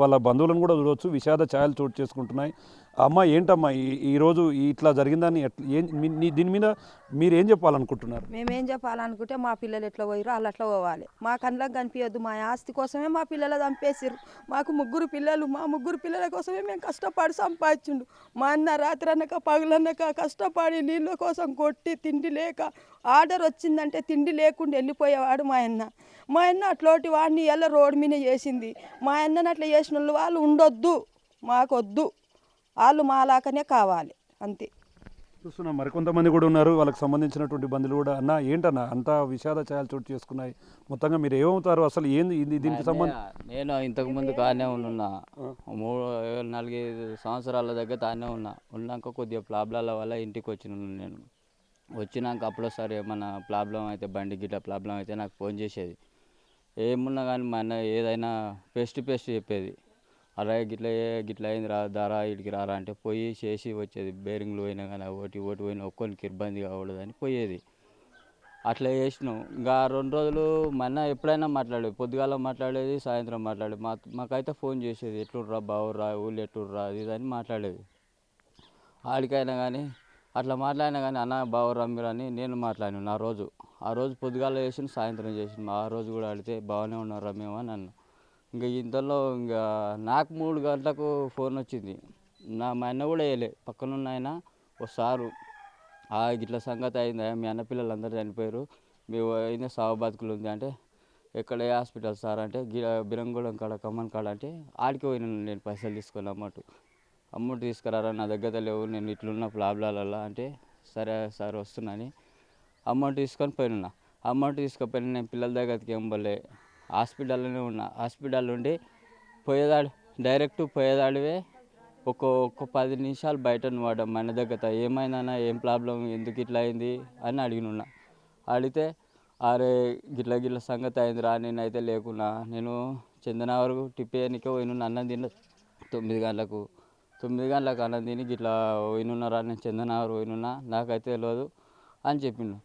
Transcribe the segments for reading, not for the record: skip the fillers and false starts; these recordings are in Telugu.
వాళ్ళ బంధువులను కూడా చూడవచ్చు, విషాద ఛాయలు చోటు చేసుకుంటున్నాయి. అమ్మ ఏంటమ్మా ఈరోజు ఇట్లా జరిగిందని దీని మీద మీరు ఏం చెప్పాలనుకుంటున్నారు? మేమేం చెప్పాలనుకుంటే మా పిల్లలు ఎట్లా పోయారో వాళ్ళు అట్లా పోవాలి. మా కళ్ళకి కనిపించద్దు. మా ఆస్తి కోసమే మా పిల్లలు చంపేసారు. మాకు ముగ్గురు పిల్లలు, మా ముగ్గురు పిల్లల కోసమే మేము కష్టపడి సంపాదించుండు. మా అన్న రాత్రి అనక పగలనక కష్టపడి నీళ్ళ కోసం కొట్టి తిండి లేక ఆర్డర్ వచ్చిందంటే తిండి లేకుండా వెళ్ళిపోయేవాడు మా అన్న. మా అన్న అట్లోటి వాడిని ఎలా రోడ్డు మీద చేసింది. మా అన్నని అట్లా చేసిన వాళ్ళు ఉండొద్దు, మాకొద్దు. వాళ్ళు మాలాకనే కావాలి అంతే. చూస్తున్నాం మరికొంతమంది కూడా ఉన్నారు, వాళ్ళకి సంబంధించినటువంటి బంధువులు కూడా. అన్న ఏంటన్నా అంతా విషాద ఛాయలు చోటు చేసుకున్నాయి, మొత్తంగా మీరు ఏమవుతారు అసలు ఏంది దీనికి సంబంధం? నేను ఇంతకుముందు కానే ఉన్నా, 4-5 సంవత్సరాల దగ్గర తానే ఉన్నాక కొద్దిగా ప్రాబ్లాల వల్ల ఇంటికి నేను వచ్చినాక అప్పుడోసారి ఏమన్నా ప్రాబ్లం అయితే బండి గిట్ల ప్రాబ్లం అయితే నాకు ఫోన్ చేసేది. ఏమున్నా కానీ మా అన్న ఏదైనా ఫేస్ టు ఫేస్ చెప్పేది. అలా గిట్ల అయింది రా, దారా ఇడికి రారా అంటే పోయి చేసి వచ్చేది. బేరింగ్లు పోయినా కానీ ఒకటి పోయినా ఒక్కొనికి ఇబ్బంది కాకూడదని పోయేది. అట్లా చేసినాం. ఇంకా 2 రోజులు మా అన్న ఎప్పుడైనా మాట్లాడేది, పొద్దుగాల మాట్లాడేది, సాయంత్రం మాట్లాడేది. మాకైతే ఫోన్ చేసేది, ఎట్లుర్రా బావుర్రా, ఊళ్ళు ఎట్లుర్రా అది ఇది అని మాట్లాడేది. ఆడికైనా కానీ అట్లా మాట్లాడినా కానీ అన్న బావుర్రా మీరు అని నేను మాట్లాడినాను. ఆ రోజు పొద్దుగాల చేసిన, సాయంత్రం చేసిన. ఆ రోజు కూడా అడిగితే బాగానే ఉన్నారా మేము అని అన్నాను. ఇంకా ఇంతలో ఇంకా నాకు 3 గంటలకు ఫోన్ వచ్చింది. మా అన్న కూడా వేయలే, పక్కనున్న ఆయన సారు గిట్ల సంగతి అయిందా, మీ అన్న పిల్లలు అందరూ చనిపోయారు, మీ అయినా సావు బతుకులు ఉంది అంటే ఎక్కడ ఏ హాస్పిటల్ సార్ అంటే బిరంగూడెం కాడ కమ్మన్ కాడ అంటే ఆడికి పోయినాను నేను పైసలు తీసుకొని అమౌంట్ తీసుకురారా నా దగ్గర లేవు, నేను ఇట్లున్న ప్రాబ్లాలలో అంటే సరే సార్ వస్తున్నాని అమౌంట్ తీసుకొని పోయినా. అమౌంట్ తీసుకుపోయినా నేను పిల్లల దగ్గరికి ఏం పోలే, హాస్పిటల్లోనే ఉన్నా. హాస్పిటల్ ఉండి డైరెక్ట్ పోయేదాడివే ఒక 10 నిమిషాలు బయట వాడ మన దగ్గర ఏమైందన్నా, ఏం ప్రాబ్లం, ఎందుకు ఇట్లా అయింది అని అడిగినున్నా. అడిగితే అరే గిట్ల సంగతి అయిందిరా, నేనైతే లేకున్నా, నేను చందనగర్ టిప్పేయనికే పోయినున్నా, అన్నం తిన్న 9 గంటలకు అన్నం తిని గిట్లా పోయినున్నారా, నేను చందనగర్ పోయినున్నా, నాకైతే తెలియదు అని చెప్పిండు.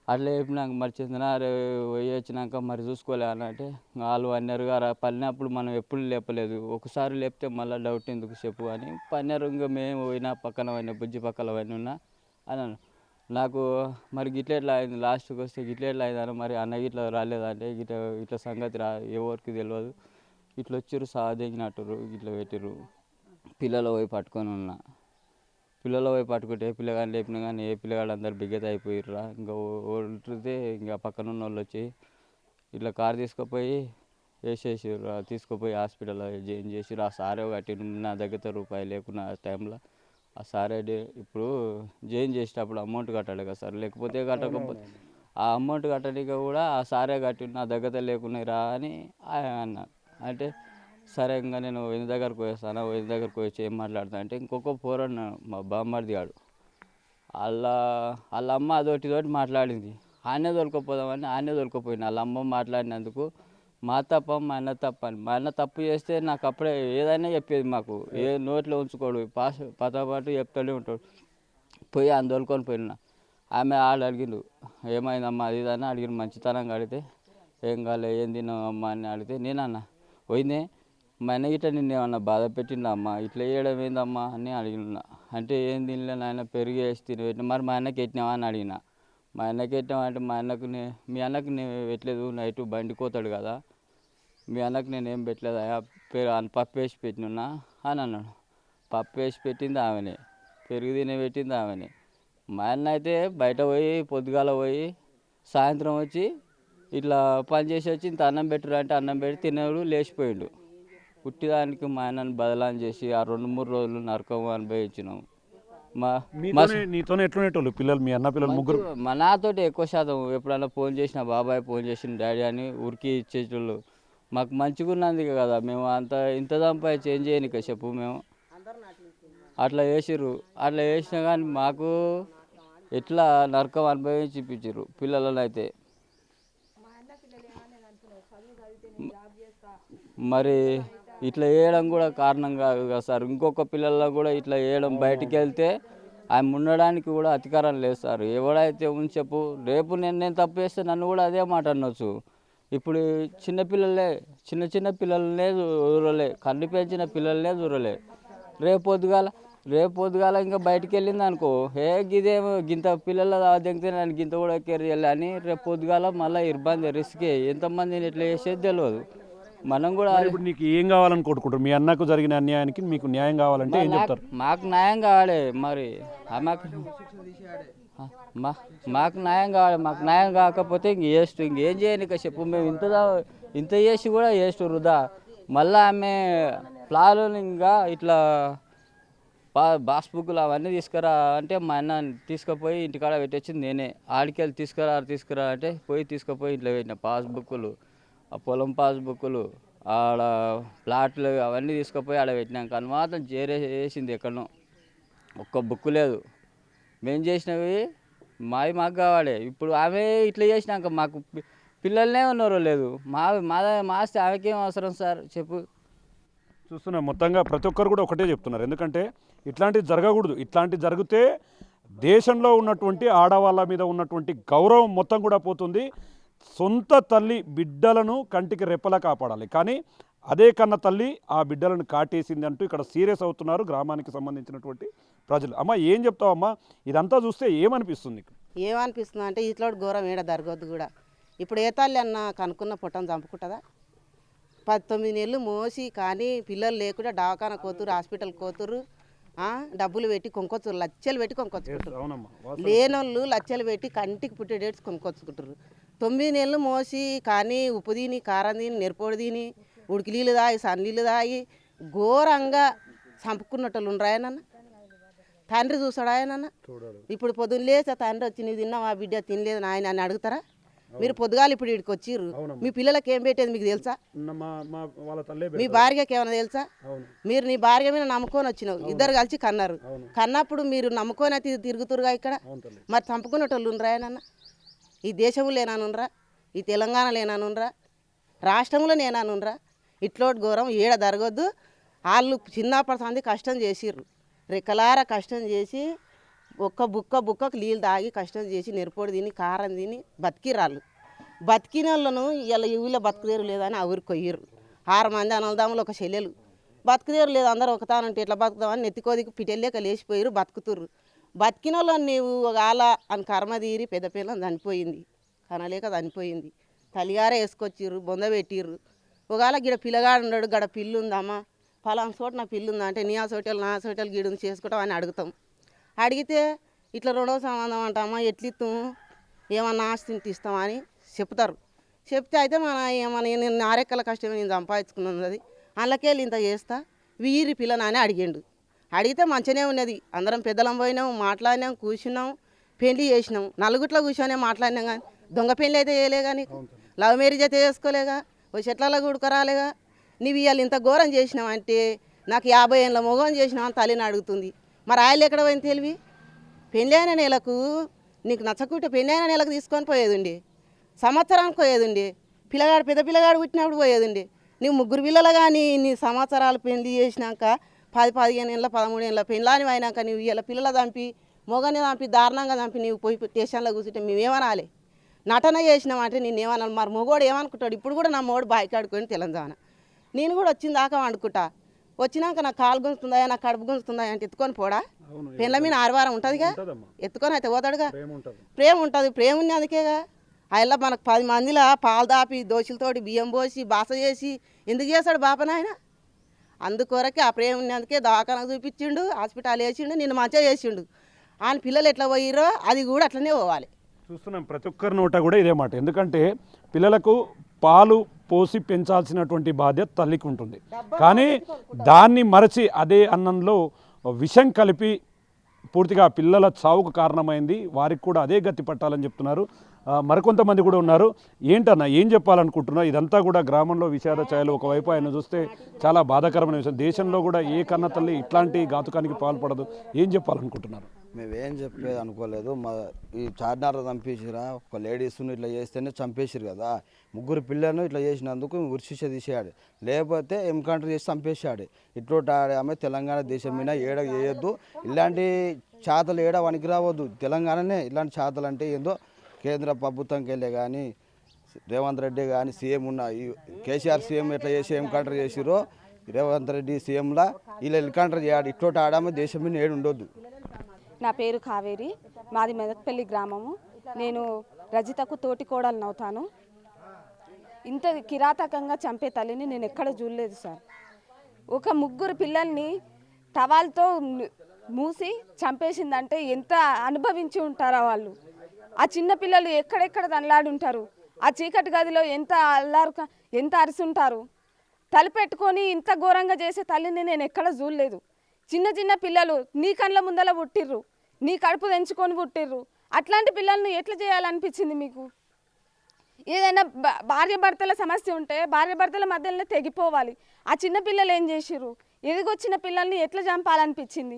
అట్లా చెప్పినాక మరి చందనగర్ పోయి వచ్చినాక మరి చూసుకోలే అని అంటే వాళ్ళు అన్నారు గారా పడినప్పుడు మనం ఎప్పుడు లేపలేదు, ఒకసారి లేపితే మళ్ళీ డౌట్ ఎందుకు చెప్పు అని పన్నారు. ఇంకా మేము పోయినా పక్కన పోయినా బుజ్జి పక్కన పోయినా అన్నాను. నాకు మరి గిట్ల ఎట్లా అయింది, లాస్ట్కి వస్తే గిట్ల ఎట్లా అయిందని మరి అన్న గిట్లా రాలేదంటే ఇట్లా సంగతి ఎవరికి తెలియదు, ఇట్లా వచ్చారు సాధించినట్టు ఇట్లా పెట్టిర్రు, పిల్లలు పోయి పట్టుకుంటే పిల్లగాని లేపినా కానీ ఏ పిల్లగాడు అందరు బిగ్గత అయిపోయిర్రా. ఇంకా ఓడితే ఇంకా పక్కన ఉన్న వాళ్ళు వచ్చి ఇట్లా కారు తీసుకుపోయి వేసేసిర్రు, తీసుకుపోయి హాస్పిటల్లో జాయిన్ చేసిర్రు. ఆ సారే కట్టి నా దగ్గర రూపాయి లేకున్నా ఆ టైంలో ఆ సారే ఇప్పుడు జాయిన్ చేసేటప్పుడు అమౌంట్ కట్టాలి కదా సార్, లేకపోతే కట్టకపోతే ఆ అమౌంట్ కట్టడానికి కూడా ఆ సారే కట్టి నా దగ్గర లేకున్నాయి రా అని అన్న. అంటే సరే ఇంకా నేను వదిన దగ్గరకు పోయేస్తాను, వదిన దగ్గరకు వచ్చి ఏం మాట్లాడతాను అంటే ఇంకొక పోరన్న మా బామ్మర్ది గాడు వాళ్ళ అమ్మ అదొకటి మాట్లాడింది. ఆయనే తోలుకపోయినా వాళ్ళ అమ్మ మాట్లాడినందుకు మా తప్ప మా అన్న తప్ప అని. మా అన్న తప్పు చేస్తే నాకు అప్పుడే ఏదైనా చెప్పేది, మాకు ఏ నోట్లో ఉంచుకోడు, పాటు చెప్తూనే ఉంటాడు. పోయి ఆయన తోలుకొని పోయినా. ఆమె అడిగిండు ఏమైందమ్మా అది ఇదని అడిగిన, మంచితనంగా అడిగితే ఏం కాలే, ఏం తిన్నావమ్మా అని అడిగితే నేనన్నా పోయిందే మా అన్న గిట్ట నిన్ను ఏమన్నా బాధ పెట్టిందా అమ్మ, ఇట్లా చేయడం ఏందమ్మా అని అడిగిన. అంటే ఏం తినలే నాయన, పెరుగు వేసి తినబెట్టిన. మరి మా అన్నకి ఎట్టినావా అని అడిగిన. మా అన్నకి ఎట్టినావా అంటే మీ అన్నకు నేను పెట్టలేదు, నైట్ బండి కోతాడు కదా, మీ అన్నకు నేను ఏం పెట్టలేదు పప్పు వేసి పెట్టినా అని అన్నాడు. పప్పు వేసి పెట్టింది ఆమెనే, పెరుగు తినబెట్టింది ఆమెనే. మా అన్న అయితే బయట పోయి పొద్దుగాల పోయి సాయంత్రం వచ్చి ఇట్లా పని చేసి వచ్చి ఇంత అన్నం పెట్టురా అంటే అన్నం పెట్టి తిన్నాడు, లేచిపోయిండు. పుట్టిదానికి మా ఆయనను బదలాం చేసి ఆ 2-3 రోజులు నరకం అనుభవించినాం. నీతోనే ఎట్లునేటోళ్ళు పిల్లలు, మీ అన్న పిల్లలు ముగ్గురు? మా నాతోటి ఎక్కువ శాతం ఎప్పుడైనా ఫోన్ చేసిన బాబాయ్ ఫోన్ చేసిన డాడీ అని ఉరికి ఇచ్చేటోళ్ళు. మాకు మంచిగా ఉన్నందుకే కదా మేము ఇంత సంపాదించి ఏం చేయనిక చెప్పు. మేము అట్లా చేసిర్రు. అట్లా చేసినా కానీ మాకు ఎట్లా నరకం అనుభవించి ఇప్పించారు పిల్లలను అయితే. మరి ఇట్లా వేయడం కూడా కారణం కాదు కదా సార్. ఇంకొక పిల్లల్లో కూడా ఇట్లా వేయడం, బయటికి వెళ్తే ఆయన ఉండడానికి కూడా అధికారం లేదు సార్. ఎవడైతే ఉంది చెప్పు, రేపు నేను తప్పు చేస్తే నన్ను కూడా అదే మాట అనొచ్చు. ఇప్పుడు చిన్నపిల్లలే చిన్న పిల్లలనే చూడలే, కన్ను పెంచిన పిల్లలనే చూడలే. రేపు పొద్దుగాల ఇంకా బయటికి వెళ్ళింది అనుకో, గిదేమో గింత పిల్లల దిగితే నన్ను గింత కూడా కేర్ చేయాలి అని రేపు పొద్దుగాల మళ్ళీ ఇబ్బంది రిస్కే. ఎంతమందిని ఎట్లా చేసేది తెలియదు. మనం కూడా మరి ఇప్పుడు నీకు ఏం కావాలని కోరుకుంటారు? మీ అన్నకు జరిగిన అన్యాయానికి మీకు న్యాయం కావాలంటే ఏం చెప్తారు? మాకు న్యాయం కావాలి. మరి మాకు న్యాయం కావాలి. మాకు న్యాయం కాకపోతే ఇంకేం చేయను ఇక చెప్పు. మేము ఇంత చేసి కూడా వేస్ట్ వృధా. మళ్ళీ ఆమె ప్లాన్ ఇంకా ఇట్లా పాస్బుక్లు అవన్నీ తీసుకురా అంటే మా అన్న తీసుకుపోయి ఇంటికాడ పెట్టొచ్చింది నేనే. ఆడికెళ్ళి తీసుకురా అంటే పోయి తీసుకుపోయి ఇంట్లో పెట్టిన పాస్బుక్లు, ఆ పొలం పాస్బుక్లు, ఆడ ప్లాట్లు అవన్నీ తీసుకుపోయి ఆడ పెట్టినాక అని మాత్రం వేసింది ఎక్కడనో. ఒక్క బుక్ లేదు. మేము చేసినవి మాకు కావాలి. ఇప్పుడు ఆమె ఇట్లా చేసినాక మాకు పిల్లలనే ఉన్నారో లేదు. మా ఆస్తి ఆమెకేం అవసరం సార్ చెప్పు. చూస్తున్నా మొత్తంగా ప్రతి ఒక్కరు కూడా ఒకటే చెప్తున్నారు. ఎందుకంటే ఇట్లాంటివి జరగకూడదు. ఇట్లాంటివి జరిగితే దేశంలో ఉన్నటువంటి ఆడవాళ్ళ మీద ఉన్నటువంటి గౌరవం మొత్తం కూడా పోతుంది. సొంత తల్లి బిడ్డలను కంటికి రెప్పలా కాపాడాలి, కానీ అదే కన్న తల్లి ఆ బిడ్డలను కాటేసింది అంటూ ఇక్కడ సీరియస్ అవుతున్నారు గ్రామానికి సంబంధించినటువంటి ప్రజలు. అమ్మ ఏం చెప్తావమ్మా? ఇదంతా చూస్తే ఏమనిపిస్తుంది? ఏమనిపిస్తుంది అంటే ఇట్లా ఘోరం ఏడ జరగొద్దు కూడా. ఇప్పుడు ఏ తల్లి అన్న కనుక్కున్న పుట్టను చంపుకుంటుందా? 19 నెలలు మోసి కానీ పిల్లలు లేకుండా దవాఖాన కోతురు, హాస్పిటల్ కోతురు, డబ్బులు పెట్టి కొనుక్కొచ్చురు, లచ్చలు పెట్టి కొనుక్కొచ్చుకుంటారు. లేనోళ్ళు లచ్చలు పెట్టి కంటికి పుట్టే డేట్స్ కొనుక్కొచ్చుకుంటారు. 9 నెలలు మోసి కానీ ఉప్పు తిని, కారం తిని, నెరపోడు తిని, ఉడికి నీళ్ళు తాగి, సన్నీళ్ళు తాగి ఘోరంగా చంపుకున్నట్టు ఉండరాయనన్న. తండ్రి చూసాడాయనన్న. ఇప్పుడు పొద్దున్న లేచా తండ్రి వచ్చి నువ్వు తిన్నావా బిడ్డ? తినలేదు నాయన అని అడుగుతారా? మీరు పొద్దుగాలు ఇప్పుడు ఇక్కడికి వచ్చిర్రు, మీ పిల్లలకి ఏం పెట్టేది మీకు తెలుసా? మీ భార్యకి ఏమైనా తెలుసా? మీరు నీ భార్య మీద నమ్ముకొని వచ్చినావు, ఇద్దరు కలిసి కన్నారు. కన్నప్పుడు మీరు నమ్ముకొని అయితే తిరుగుతురుగా ఇక్కడ. మరి చంపుకునేటోళ్ళు ఉండరాయనన్న? ఈ దేశంలో లేనానుండ్రా? ఈ తెలంగాణలో లేనానుండ్రా? రాష్ట్రంలో నేనానుండ్రా? ఇట్లోటి ఘోరం ఏడ జరగొద్దు. వాళ్ళు చిన్నప్పటి సంది కష్టం చేసిర్రు, రెక్కలార కష్టం చేసి ఒక్క బుక్కకు నీళ్ళు తాగి కష్టం చేసి నెరపోడు తిని కారం తిని బతికిరాళ్ళు. బతికిన వాళ్ళను ఇలా వీళ్ళ బతుకుదేరు లేదని ఊరికి కొయ్యరు. 6 మంది అన్నదమ్ములు, ఒక చెల్లెలు. బతుకుదేరు లేదు, అందరూ ఒకతానంటే ఎట్లా బతుకుతామని నెత్తికోదికి పిటెల్లేక లేచిపోయారు, బతుకుతుర్రు. బతికిన వాళ్ళని నీవు ఆల అని కర్మ తీరి పెద్ద పిల్లని చనిపోయింది, కనలేక చనిపోయింది. తల్లిగారే వేసుకొచ్చిర్రు, బొంద పెట్టిర్రు. ఒకవేళ గిడ పిల్లగాడు ఉన్నాడు, గడ పిల్లు ఉందమ్మా, ఫలానా చోట నా పిల్లు ఉందా అంటే నీ ఆ సోటలు నా సోటలు గిడుని చేసుకుంటాం అని అడుగుతాం. అడిగితే ఇట్లా 2వ సంబంధం అంటామా, ఎట్లిస్తాము, ఏమన్నా ఆస్తిని ఇస్తామని చెప్తారు. చెప్తే అయితే నేను నారెక్కల కష్టమే నేను సంపాదించుకున్నది, అది అందులోకెళ్ళి ఇంత చేస్తా వీరి పిల్లని అని అడిగిండు. అడిగితే మంచిగానే ఉన్నది. అందరం పెద్దలం పోయినాం, మాట్లాడినాం, కూర్చున్నాం, పెళ్లి చేసినాం. నలుగుట్లో కూర్చొనే మాట్లాడినాం. కానీ దొంగ పెళ్ళి అయితే చేయలేగా, నీకు లవ్ మ్యారేజ్ అయితే చేసుకోలేగా, ఓ చెట్లలో కూడుకరాలేగా. నువ్వు ఇవాళ ఇంత ఘోరం చేసినావు అంటే నాకు 50 ఏళ్ళ మొగం చేసినావు అని తల్లిని అడుగుతుంది. మరి ఆయన ఎక్కడ పోయింది తెలివి? పెళ్ళి అయిన నెలకు నీకు నచ్చకుంటే పెళ్ళి అయిన నెలకు తీసుకొని పోయేదండి, సంవత్సరానికి పోయేదండి. పిల్లగాడు పెద్ద పిల్లగాడు పుట్టినప్పుడు పోయేదండి. నీవు 3 పిల్లలు కానీ నీ సంవత్సరాలు పెళ్లి చేసినాక 10-15 ఏళ్ళ 13 ఏళ్ళ పెళ్ళాని అయినాక నువ్వు ఇలా పిల్లలు చంపి మొగని చంపి దారుణంగా చంపి నీవు పోయి స్టేషన్లో కూర్చుంటే మేమేమనాలి? నటన చేసినామంటే నేనేమనాలి? మరి మొగోడు ఏమనుకుంటాడు? ఇప్పుడు కూడా నా మొగోడు బాయికి ఆడుకొని తెలంగాణ నేను కూడా వచ్చిన దాకా వండుకుంటా. వచ్చినాక నాకు కాలు గుంజుతుందా, నాకు కడుపు గుంజుతుందా అంటే ఎత్తుకొని పోడా? పెళ్ళ మీద 6 వారం ఉంటుందిగా, ఎత్తుకొని అయితే పోతాడుగా. ప్రేమ ఉంటుంది, ప్రేమ ఉంది అందుకేగా. ఆయన మనకు 10 మందిలా పాలు దాపి దోశలతోటి బియ్యం పోసి బాస చేసి ఎందుకు చేస్తాడు బాపనాయన? అందుకొరకే ఆ ప్రేమ ఉన్నందుకే దవాఖానకు చూపించిండు, హాస్పిటల్ వేసిండు, నిన్ను మంచిగా చేసిండు. ఆయన పిల్లలు ఎట్లా పోయిరో అది కూడా అట్లనే పోవాలి. చూస్తున్నాం ప్రతి ఒక్కరి నోట కూడా ఇదే మాట. ఎందుకంటే పిల్లలకు పాలు పోసి పెంచాల్సినటువంటి బాధ్యత తల్లికి ఉంటుంది, కానీ దాన్ని మరచి అదే అన్నంలో విషం కలిపి పూర్తిగా పిల్లల చావుకు కారణమైంది. వారికి కూడా అదే గతి పట్టాలని చెప్తున్నారు. మరికొంతమంది కూడా ఉన్నారు. ఏంటన్నా ఏం చెప్పాలనుకుంటున్నా? ఇదంతా కూడా గ్రామంలో విషాద ఛాయలు. ఒకవైపు ఆయన చూస్తే చాలా బాధాకరమైన విషయం. దేశంలో కూడా ఏ కన్న తల్లి ఇట్లాంటి ఘాతుకానికి పాల్పడదు. ఏం చెప్పాలనుకుంటున్నారు? మేమేం చెప్పేది అనుకోలేదు. ఈ చార్మినార్ చంపేసిరా, ఒక లేడీస్ను ఇట్లా చేస్తేనే చంపేసిరు కదా. 3 పిల్లలను ఇట్లా చేసినందుకు ఉరిశిక్ష తీసేయాడు, లేకపోతే ఎన్కౌంటర్ చేసి చంపేసాడు. ఇట్లా ఆమె తెలంగాణ దేశం మీద ఏడ చేయొద్దు. ఇలాంటి చాతలు ఏడ వనికి రావద్దు. తెలంగాణనే ఇలాంటి చాతలు అంటే ఏందో కేంద్ర ప్రభుత్వంకి వెళ్ళే కానీ రేవంత్ రెడ్డి కానీ సీఎం ఉన్న ఈ కేసీఆర్ సీఎం ఎట్లా చేసి ఎన్కౌంటర్ చేసిరో రేవంత్ రెడ్డి సీఎంలా వీళ్ళు ఎన్కౌంటర్ చేయాలి. ఇట్లోటి ఆడమే దేశం మీద ఏడు ఉండొద్దు. నా పేరు కావేరి, మాది మెదక్పల్లి గ్రామము. నేను రజితకు తోటి కోడలను అవుతాను. ఇంత కిరాతకంగా చంపే తల్లిని నేను ఎక్కడ చూడలేదు సార్. ఒక ముగ్గురు పిల్లల్ని టవాల్తో మూసి చంపేసిందంటే ఎంత అనుభవించి ఉంటారో వాళ్ళు. ఆ చిన్న పిల్లలు ఎక్కడెక్కడ తనలాడి ఉంటారు. ఆ చీకటి గదిలో ఎంత అరిసుంటారు. తలపెట్టుకొని ఇంత ఘోరంగా చేసే తల్లిని నేను ఎక్కడ చూడలేదు. చిన్న చిన్న పిల్లలు నీ కళ్ళ ముందల పుట్టిర్రు, నీ కడుపు తెంచుకొని పుట్టిర్రు. అట్లాంటి పిల్లల్ని ఎట్లా చేయాలనిపించింది మీకు? ఏదైనా భార్య భర్తల సమస్య ఉంటే భార్య భర్తల మధ్యలోనే తెగిపోవాలి. ఆ చిన్న పిల్లలు ఏం చేసిర్రు? ఎదిగొచ్చిన పిల్లల్ని ఎట్లా చంపాలనిపించింది?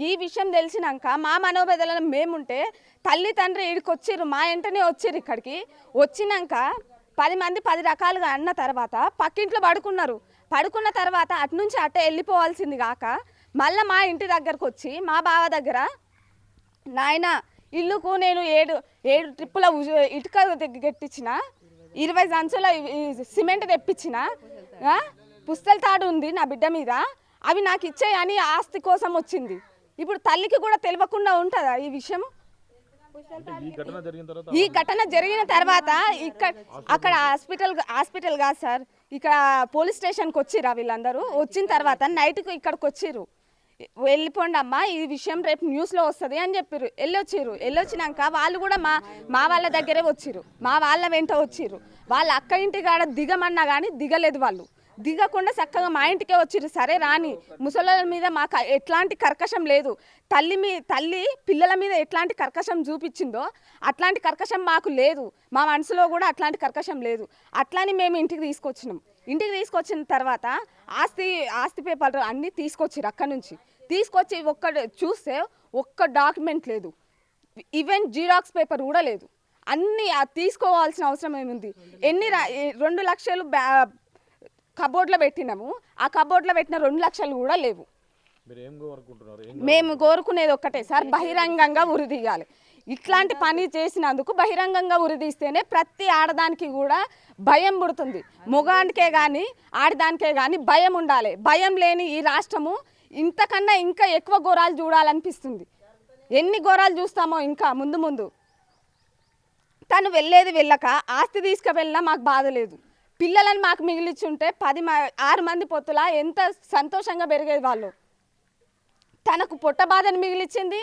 ఈ విషయం తెలిసినాక మా మనోవేదనలో మేముంటే తల్లి తండ్రి ఇక్కడికి వచ్చిర్రు, మా వెంటనే వచ్చిర్రు. ఇక్కడికి వచ్చినాక 10 మంది 10 రకాలుగా అన్న తర్వాత పక్కింట్లో పడుకున్న తర్వాత అటు నుంచి అట్టే వెళ్ళిపోవాల్సింది కాక మళ్ళీ మా ఇంటి దగ్గరకు వచ్చి మా బావ దగ్గర, నాయన ఇల్లుకు నేను 7 ట్రిప్పుల ఇటుక గట్టించిన, 20 సంచుల సిమెంట్ తెప్పించిన, పుస్తల తాడు ఉంది నా బిడ్డ మీద, అవి నాకు ఇచ్చేయని ఆస్తి కోసం వచ్చింది. ఇప్పుడు తల్లికి కూడా తెలియకుండా ఉంటుందా ఈ విషయం? ఈ ఘటన జరిగిన తర్వాత అక్కడ హాస్పిటల్ కాదు సార్, ఇక్కడ పోలీస్ స్టేషన్కి వచ్చిర్రు. వీళ్ళందరూ వచ్చిన తర్వాత నైట్కి ఇక్కడికి వచ్చిర్రు. వెళ్ళిపోండి అమ్మా, ఈ విషయం రేపు న్యూస్లో వస్తుంది అని చెప్పారు. వెళ్ళొచ్చినాక వాళ్ళు కూడా మా వాళ్ళ దగ్గరే వచ్చిర్రు, మా వాళ్ళ వెంట వచ్చిర్రు. వాళ్ళ అక్క ఇంటి కాడ దిగమన్నా కానీ దిగలేదు. వాళ్ళు దిగకుండా చక్కగా మా ఇంటికే వచ్చిర్రు. సరే రాని, ముసలి మీద మాకు ఎట్లాంటి కర్కశం లేదు. తల్లి పిల్లల మీద ఎట్లాంటి కర్కశం చూపించిందో అట్లాంటి కర్కశం మాకు లేదు. మా మనసులో కూడా అట్లాంటి కర్కశం లేదు. అట్లాని మేము ఇంటికి తీసుకొచ్చినాం. ఇంటికి తీసుకొచ్చిన తర్వాత ఆస్తి పేపర్లు అన్నీ తీసుకొచ్చిర్రు. అక్కడి నుంచి తీసుకొచ్చి చూస్తే ఒక్క డాక్యుమెంట్ లేదు, ఈవెన్ జిరాక్స్ పేపర్ కూడా లేదు. అన్నీ తీసుకోవాల్సిన అవసరం ఏముంది? 2 లక్షలు కబోర్డ్లో పెట్టినాము, ఆ కబోర్డ్లో పెట్టిన 2 లక్షలు కూడా లేవు. మేము కోరుకునేది ఒక్కటే సార్, బహిరంగంగా ఉరిదీయాలి. ఇట్లాంటి పని చేసినందుకు బహిరంగంగా ఉరిదీస్తేనే ప్రతి ఆడదానికి కూడా భయం పుడుతుంది. మగానికే కానీ ఆడదానికే కానీ భయం ఉండాలి. భయం లేని ఈ రాష్ట్రము ఇంతకన్నా ఇంకా ఎక్కువ ఘోరాలు చూడాలనిపిస్తుంది. ఎన్ని ఘోరాలు చూస్తామో ఇంకా ముందు. తను వెళ్ళక ఆస్తి తీసుకువెళ్ళినా మాకు బాధ లేదు. పిల్లలను మాకు మిగిలిచ్చుంటే 6 మంది పొత్తులా ఎంత సంతోషంగా పెరిగేది వాళ్ళు. తనకు పొట్ట బాధను మిగిలిచ్చింది.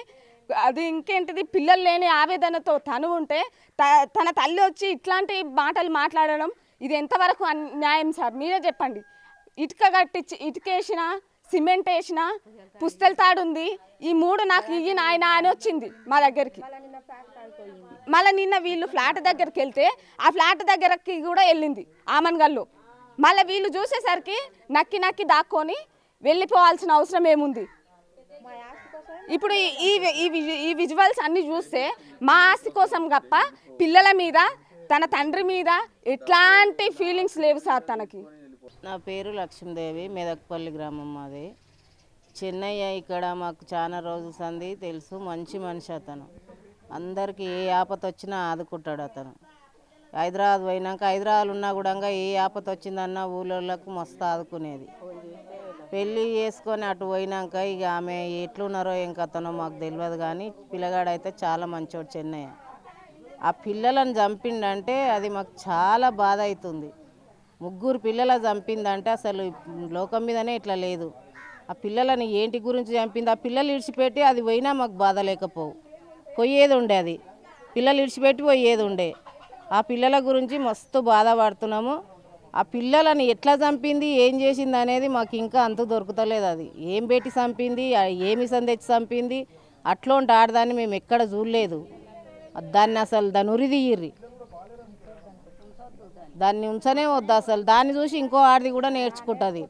అది ఇంకేంటిది, పిల్లలు లేని ఆవేదనతో తను ఉంటే తన తల్లి వచ్చి ఇట్లాంటి మాటలు మాట్లాడడం ఇది ఎంతవరకు న్యాయం సార్? మీరే చెప్పండి. ఇటుకేసిన, సిమెంట్ వేసిన, పుస్తల తాడు ఉంది, ఈ 3 నాకు ఇయ్యి నాయన అని వచ్చింది మా దగ్గరికి. మళ్ళీ నిన్న వీళ్ళు ఫ్లాట్ దగ్గరికి వెళ్తే ఆ ఫ్లాట్ దగ్గరకి కూడా వెళ్ళింది ఆమన్గల్లో. మళ్ళీ వీళ్ళు చూసేసరికి నక్కి దాక్కొని వెళ్ళిపోవాల్సిన అవసరం ఏముంది? ఇప్పుడు ఈ విజువల్స్ అన్నీ చూస్తే మా ఆస్తి కోసం తప్ప పిల్లల మీద, తన తండ్రి మీద ఎట్లాంటి ఫీలింగ్స్ లేవు సార్ తనకి. నా పేరు లక్ష్మీదేవి, మెదక్పల్లి గ్రామం మాది. చెన్నయ్య ఇక్కడ మాకు చాలా రోజుల సంది తెలుసు. మంచి మనిషి అతను, అందరికీ ఏ ఆపత వచ్చినా ఆదుకుంటాడు అతను. హైదరాబాద్ పోయినాక, హైదరాబాద్ ఉన్నా కూడా ఏ ఆపత వచ్చిందన్న ఊళ్ళోళ్ళకు మస్తు ఆదుకునేది. పెళ్ళి చేసుకొని అటు పోయినాక ఇక ఆమె ఎట్లున్నారో ఏం కథనో మాకు తెలియదు, కానీ పిల్లగాడైతే చాలా మంచోడు చెన్నయ్య. ఆ పిల్లలను చంపిండంటే అది మాకు చాలా బాధ అవుతుంది. 3 పిల్లల చంపిందంటే అసలు లోకం మీదనే ఇట్లా లేదు. ఆ పిల్లలని ఏంటి గురించి చంపింది? ఆ పిల్లలు ఇడిచిపెట్టి అది పోయినా మాకు బాధ లేకపోవు, పోయేది ఉండే. అది పిల్లలు ఇడిచిపెట్టి పోయేది ఉండే. ఆ పిల్లల గురించి మస్తు బాధపడుతున్నాము. ఆ పిల్లలను ఎట్లా చంపింది, ఏం చేసింది అనేది మాకు ఇంకా అంతు దొరుకుతలేదు. అది ఏం పెట్టి చంపింది, ఏమి సందెచ్చి చంపింది, అట్లాంటి ఆడదాన్ని మేము ఎక్కడ చూడలేదు. దాన్ని ఉరిదీయిర్రి, దాన్ని ఉంచనే వద్దు అసలు. దాన్ని చూసి ఇంకో ఆడది కూడా నేర్చుకుంటుంది.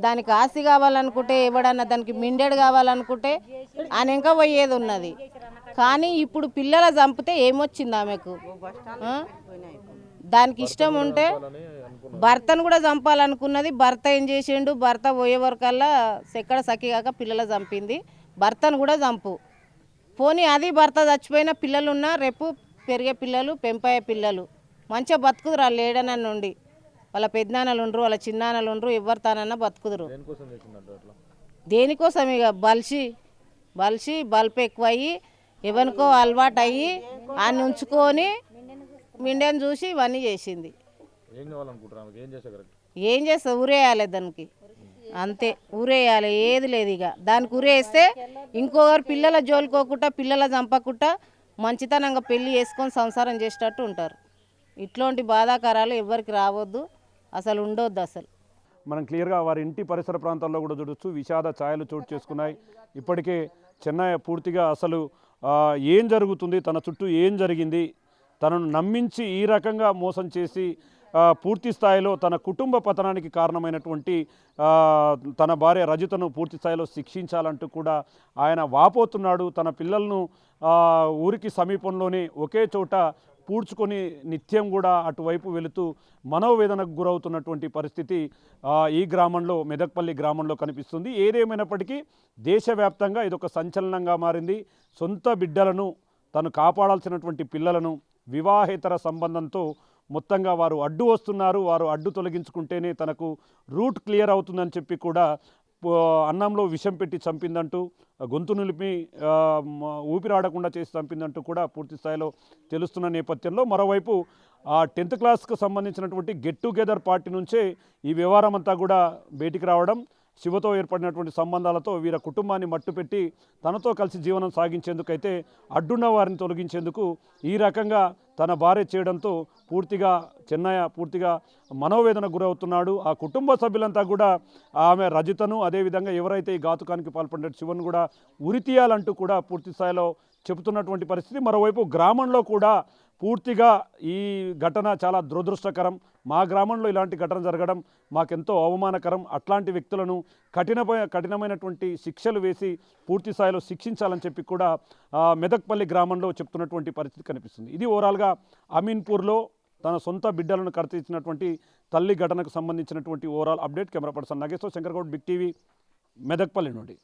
దానికి ఆస్తి కావాలనుకుంటే, ఎవడన్నా దానికి మిండెడు కావాలనుకుంటే ఆయన ఇంకా పోయేది ఉన్నది. కానీ ఇప్పుడు పిల్లల చంపితే ఏమొచ్చింది ఆమెకు? దానికి ఇష్టం ఉంటే భర్తను కూడా చంపాలనుకున్నది. భర్త ఏం చేసిండు? భర్త పోయే వరకల్లా ఎక్కడ సఖిగాక పిల్లల చంపింది. భర్తను కూడా చంపు పోనీ, అది భర్త చచ్చిపోయిన పిల్లలున్నా రేపు పెరిగే పిల్లలు పెంపయ్యే పిల్లలు మంచిగా బతుకుదురు వాళ్ళు ఏడన నుండి వాళ్ళ పెద్దనాన్నలు ఉండరు వాళ్ళ చిన్నాన్నలు ఉండరు ఎవరు తానన్నా బతుకుదురు దేనికోసం ఇక బలిసి బల్పు ఎక్కువ అయ్యి ఎవరికో అలవాటు అయ్యి ఆయన ఉంచుకొని మిండని చూసి ఇవన్నీ చేసింది. ఏం చేస్తా ఊరేయాలి దానికి అంతే, ఊరేయాలి ఏది లేదు ఇక దానికి ఊరేస్తే ఇంకొకరు పిల్లల జోలుకోకుండా పిల్లల చంపకుండా మంచితనంగా పెళ్లి చేసుకొని సంసారం చేసేటట్టు ఉంటారు. ఇట్లాంటి బాధాకరాలు ఎవరికి రావద్దు, అసలు ఉండొద్దు అసలు. మనం క్లియర్గా వారి ఇంటి పరిసర ప్రాంతాల్లో కూడా చూడొచ్చు విషాద ఛాయలు చోటు చేసుకున్నాయి. ఇప్పటికే చెన్నై పూర్తిగా అసలు ఏం జరుగుతుంది, తన చుట్టూ ఏం జరిగింది, తనను నమ్మించి ఈ రకంగా మోసం చేసి పూర్తి స్థాయిలో తన కుటుంబ పతనానికి కారణమైనటువంటి తన భార్య రజితను పూర్తి స్థాయిలో శిక్షించాలంటూ కూడా ఆయన వాపోతున్నాడు. తన పిల్లలను ఊరికి సమీపంలోనే ఒకే చోట పూడ్చుకొని నిత్యం కూడా అటువైపు వెళుతూ మనోవేదనకు గురవుతున్నటువంటి పరిస్థితి ఈ గ్రామంలో, మెదక్పల్లి గ్రామంలో కనిపిస్తుంది. ఏదేమైనప్పటికీ దేశవ్యాప్తంగా ఇదొక సంచలనంగా మారింది. సొంత బిడ్డలను, తను కాపాడాల్సినటువంటి పిల్లలను వివాహేతర సంబంధంతో మొత్తంగా వారు అడ్డు వస్తున్నారు, వారు అడ్డు తొలగించుకుంటేనే తనకు రూట్ క్లియర్ అవుతుందని చెప్పి కూడా అన్నంలో విషం పెట్టి చంపిందంటూ, గొంతు నిలిపి ఊపిరాడకుండా చేసి చంపిందంటూ కూడా పూర్తి స్థాయిలో తెలుస్తున్న నేపథ్యంలో మరోవైపు 10th క్లాస్కు సంబంధించినటువంటి గెట్ టుగెదర్ పార్టీ నుంచే ఈ వ్యవహారం అంతా కూడా బయటికి రావడం, శివతో ఏర్పడినటువంటి సంబంధాలతో వీరి కుటుంబాన్ని మట్టుపెట్టి తనతో కలిసి జీవనం సాగించేందుకైతే అడ్డున్న వారిని తొలగించేందుకు ఈ రకంగా తన భార్య చేయడంతో పూర్తిగా చెన్నయ్య పూర్తిగా మనోవేదన గురవుతున్నాడు. ఆ కుటుంబ సభ్యులంతా కూడా ఆమె రజితను, అదేవిధంగా ఎవరైతే ఈ ఘాతుకానికి పాల్పడిన శివను కూడా ఉరితీయాలంటూ కూడా పూర్తి స్థాయిలో చెబుతున్నటువంటి పరిస్థితి. మరోవైపు గ్రామంలో కూడా పూర్తిగా ఈ ఘటన చాలా దురదృష్టకరం, మా గ్రామంలో ఇలాంటి ఘటన జరగడం మాకెంతో అవమానకరం, అట్లాంటి వ్యక్తులను కఠినమైనటువంటి శిక్షలు వేసి పూర్తి స్థాయిలో శిక్షించాలని చెప్పి కూడా మెదక్పల్లి గ్రామంలో చెప్తున్నటువంటి పరిస్థితి కనిపిస్తుంది. ఇది ఓవరాల్గా అమీన్పూర్లో తన సొంత బిడ్డలను కడతీర్చినటువంటి తల్లి ఘటనకు సంబంధించినటువంటి overall update. Camera person Nageshwar, Shankargoud, big TV, Medakpalli నుండి.